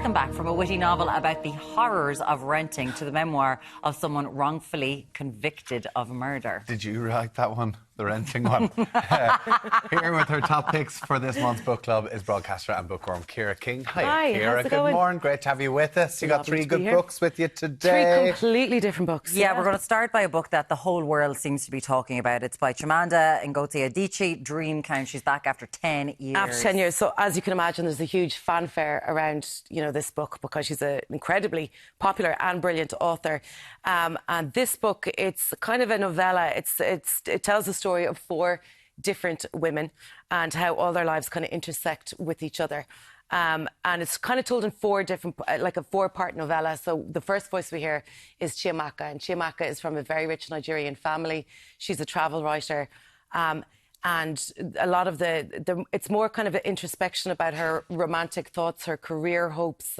Welcome back from a witty novel about the horrors of renting to the memoir of someone wrongfully convicted of murder. Did you write that one? The renting one? Here with her top picks for this month's book club is broadcaster and bookworm Ciara King. Hi, Ciara, good morning. Great to have you with us. You got three good books with you today. Three completely different books. Yeah, we're going to start by a book that the whole world seems to be talking about. It's by Chimamanda Ngozi Adichie, Dream Count. She's back after 10 years. After 10 years. So as you can imagine, there's a huge fanfare around, this book because she's an incredibly popular and brilliant author. And this book, it's kind of a novella. It tells the story of 4 different women and how all their lives kind of intersect with each other. And it's kind of told in 4 different, like a 4-part novella. So the first voice we hear is Chiamaka, and Chiamaka is from a very rich Nigerian family. She's a travel writer. And a lot of it's more kind of an introspection about her romantic thoughts, her career hopes.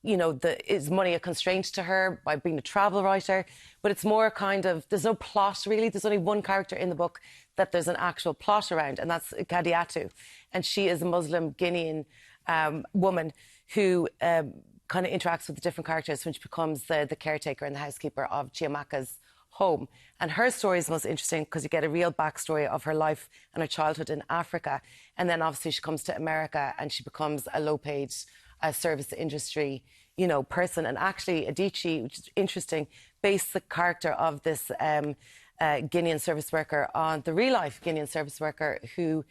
Is money a constraint to her by being a travel writer? But it's more kind of, there's no plot really. There's only one character in the book that there's an actual plot around, and that's Kadiatu. And she is a Muslim Guinean woman who kind of interacts with the different characters when she becomes the caretaker and the housekeeper of Chiamaka's home. And her story is most interesting because you get a real backstory of her life and her childhood in Africa. And then obviously she comes to America and she becomes a low-paid service industry, person. And actually Adichie, which is interesting, based the character of this Guinean service worker on the real-life Guinean service worker who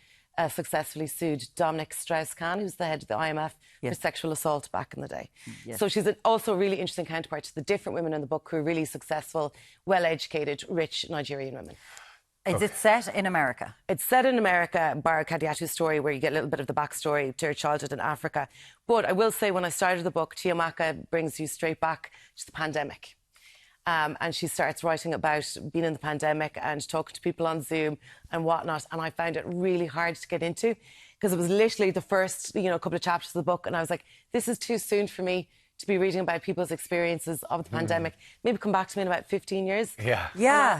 successfully sued Dominic Strauss-Kahn, who's the head of the IMF, for sexual assault back in the day. Yes. So she's also a really interesting counterpart to the different women in the book who are really successful, well-educated, rich Nigerian women. Is it set in America? It's set in America, bar Kadiatu's story, where you get a little bit of the backstory to her childhood in Africa. But I will say, when I started the book, Chiamaka brings you straight back to the pandemic. And she starts writing about being in the pandemic and talking to people on Zoom and whatnot. And I found it really hard to get into because it was literally the first, couple of chapters of the book. And I was like, this is too soon for me to be reading about people's experiences of the pandemic. Maybe come back to me in about 15 years. Yeah.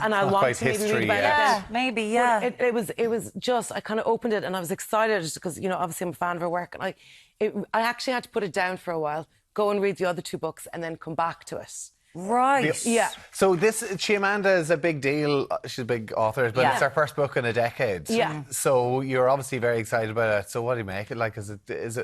And I'll want to maybe read about it. Yeah, maybe, yeah. It was just, I kind of opened it and I was excited because, obviously I'm a fan of her work. And I actually had to put it down for a while, go and read the other 2 books and then come back to it. Right. Yeah. So this Chiamanda is a big deal. She's a big author, but it's her first book in a decade. Yeah. So you're obviously very excited about it. So what do you make it like? Is it?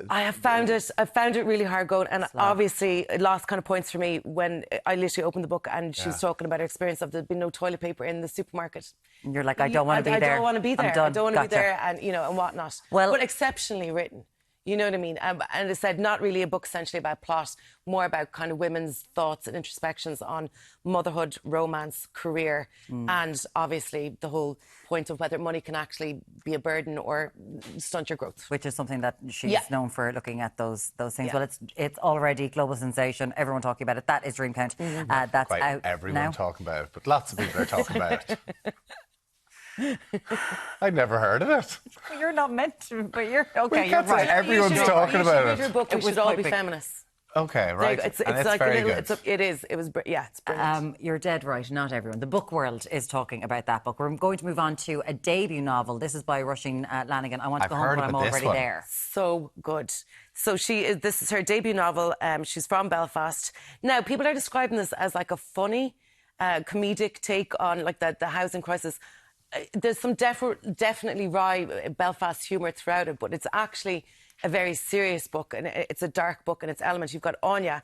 I found it really hard going, and obviously it lost kind of points for me when I literally opened the book and she was talking about her experience of there being no toilet paper in the supermarket. And you're like, I don't want to be there. I don't want to be there. I don't want to be there, and and whatnot. Well, but exceptionally written. You know what I mean? And it said not really a book essentially about plot, more about kind of women's thoughts and introspections on motherhood, romance, career, and obviously the whole point of whether money can actually be a burden or stunt your growth. Which is something that she's known for, looking at those things. Well, it's already global sensation. Everyone talking about it. That is Dream Count. That's quite out everyone now. talking about it, but lots of people are talking about it. I'd never heard of it. Well, you're not meant to, but you're okay. You're Say right. everyone's talking about it. Your book, we should all be feminists. Okay, right. It's like very good. It's brilliant. You're dead right. Not everyone. The book world is talking about that book. We're going to move on to a debut novel. This is by Rushing Lanigan. I want to go home, but I'm already there. So good. So this is her debut novel. She's from Belfast. Now, people are describing this as like a funny, comedic take on like the housing crisis. There's some definitely wry Belfast humour throughout it, but it's actually a very serious book, and it's a dark book in its elements. You've got Anya,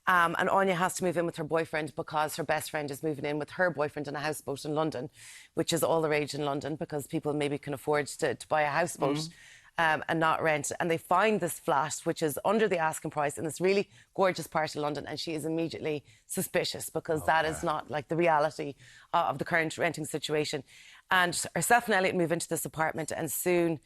and Anya has to move in with her boyfriend because her best friend is moving in with her boyfriend in a houseboat in London, which is all the rage in London because people maybe can afford to buy a houseboat and not rent. And they find this flat, which is under the asking price in this really gorgeous part of London, and she is immediately suspicious because that is not like the reality of the current renting situation. And herself and Elliot move into this apartment, and soon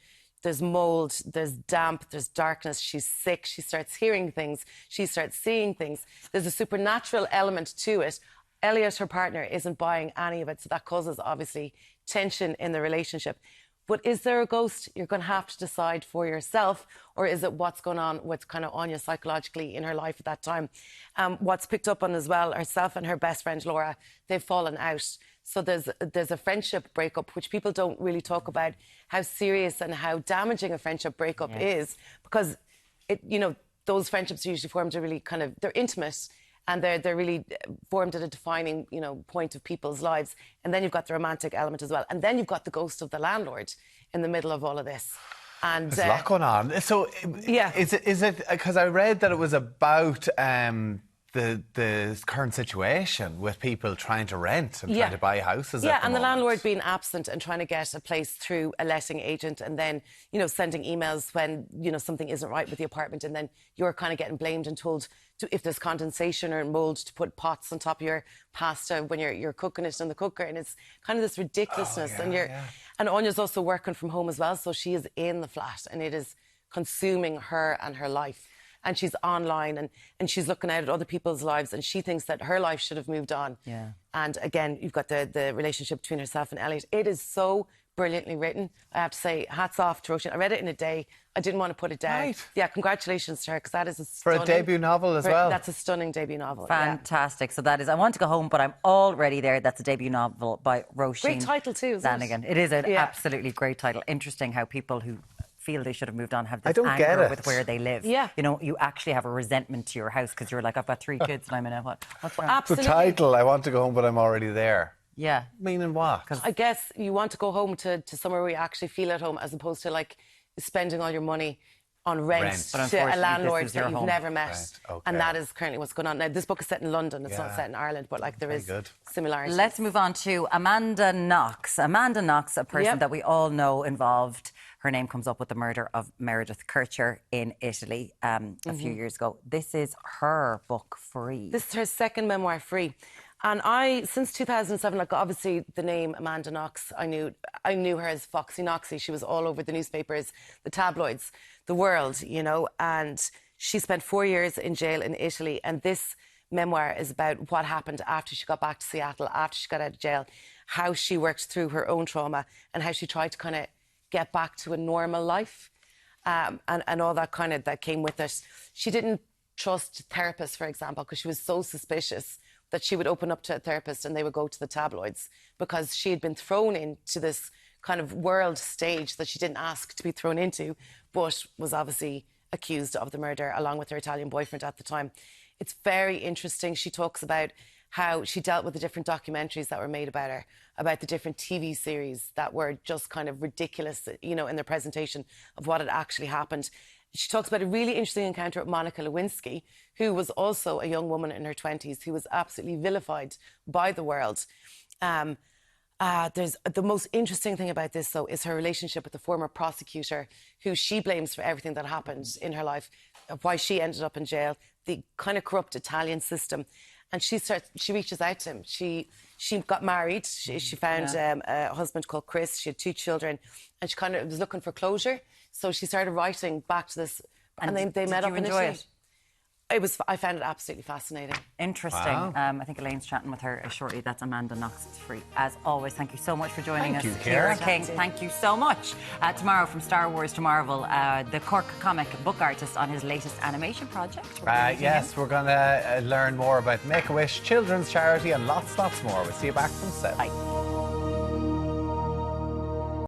there's mould, there's damp, there's darkness. She's sick. She starts hearing things. She starts seeing things. There's a supernatural element to it. Elliot, her partner, isn't buying any of it, so that causes, obviously, tension in the relationship. But is there a ghost? You're going to have to decide for yourself, or is it what's going on with kind of Anya psychologically in her life at that time? What's picked up on as well, herself and her best friend Laura, they've fallen out. So there's a friendship breakup, which people don't really talk about, how serious and how damaging a friendship breakup is, because those friendships are usually formed are really kind of, they're intimate. And they're really formed at a defining, point of people's lives. And then you've got the romantic element as well. And then you've got the ghost of the landlord in the middle of all of this. And there's a lot going on. So, yeah. Is it because I read that it was about the current situation with people trying to rent and trying to buy houses. Yeah, at the and moment. the landlord being absent and trying to get a place through a letting agent, and then sending emails when something isn't right with the apartment, and then you're kind of getting blamed and told if there's condensation or mold to put pots on top of your pasta when you're cooking it in the cooker, and it's kind of this ridiculousness. And Anya's also working from home as well, so she is in the flat and it is consuming her and her life. And she's online and she's looking out at other people's lives, and she thinks that her life should have moved on. Yeah. And again, you've got the relationship between herself and Elliot. It is so brilliantly written. I have to say, hats off to Roisin. I read it in a day. I didn't want to put it down. Right. Yeah, congratulations to her, because that is for a debut novel as well. That's a stunning debut novel. Fantastic. Yeah. So that is I Want to Go Home, But I'm Already There. That's a debut novel by Roisin. Great title too, isn't Lanigan. It is an absolutely great title. Interesting how people who feel they should have moved on have this anger get it. With where they live. Yeah. You actually have a resentment to your house because you're like, I've got 3 kids and I'm in a what's wrong? Absolutely. The title, I Want to Go Home, But I'm Already There. Yeah. Meaning what? I guess you want to go home to somewhere where you actually feel at home, as opposed to like spending all your money on rent to a landlord that you've never met. Right. Okay. And that is currently what's going on. Now, this book is set in London. It's not set in Ireland, but like there is similarities. Let's move on to Amanda Knox. Amanda Knox, a person that we all know involved. Her name comes up with the murder of Meredith Kercher in Italy a few years ago. This is her book, Free. This is her second memoir, Free. And since 2007, like obviously the name Amanda Knox, I knew her as Foxy Knoxy. She was all over the newspapers, the tabloids, the world, and she spent 4 years in jail in Italy. And this memoir is about what happened after she got back to Seattle, after she got out of jail, how she worked through her own trauma and how she tried to kind of get back to a normal life, and all that kind of that came with it. She didn't trust therapists, for example, because she was so suspicious that she would open up to a therapist and they would go to the tabloids, because she had been thrown into this kind of world stage that she didn't ask to be thrown into, but was obviously accused of the murder along with her Italian boyfriend at the time. It's very interesting. She talks about how she dealt with the different documentaries that were made about her, about the different TV series that were just kind of ridiculous, in their presentation of what had actually happened. She talks about a really interesting encounter with Monica Lewinsky, who was also a young woman in her 20s who was absolutely vilified by the world. There's the most interesting thing about this, though, is her relationship with the former prosecutor, who she blames for everything that happened in her life, why she ended up in jail, the kind of corrupt Italian system. And she reaches out to him. She got married. She found a husband called Chris. She had 2 children, and she kind of was looking for closure. So she started writing back to this, and they met up initially. I found it absolutely fascinating. Interesting. Wow. I think Elaine's chatting with her shortly. That's Amanda Knox. It's free. As always, thank you so much for joining us. Thank you, Ciara King. Thank you so much. Tomorrow, from Star Wars to Marvel, the Cork comic book artist on his latest animation project. Yes, we're going to learn more about Make-A-Wish, children's charity, and lots more. We'll see you back from 7. Bye.